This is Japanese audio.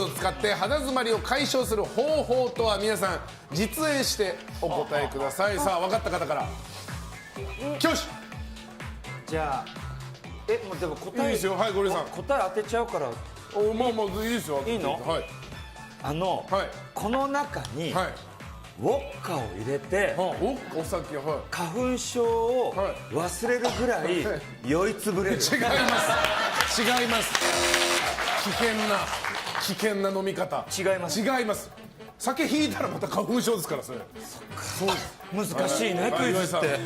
を使って肌詰まりを解消する方法とは？皆さん実演してお答えください。さあ分かった方から挙手。じゃあもうでも答えいいですよ。はい、ゴリさん。答え当てちゃうからまあいいですよ。いいのはいはいこの中にはい。ウォッカを入れてお酒、は花粉症を忘れるぐらい酔いつぶれる。い。違います。違います。危険な飲み方。違います違います。酒引いたらまた花粉症ですからそれ。難しいね、クイズって。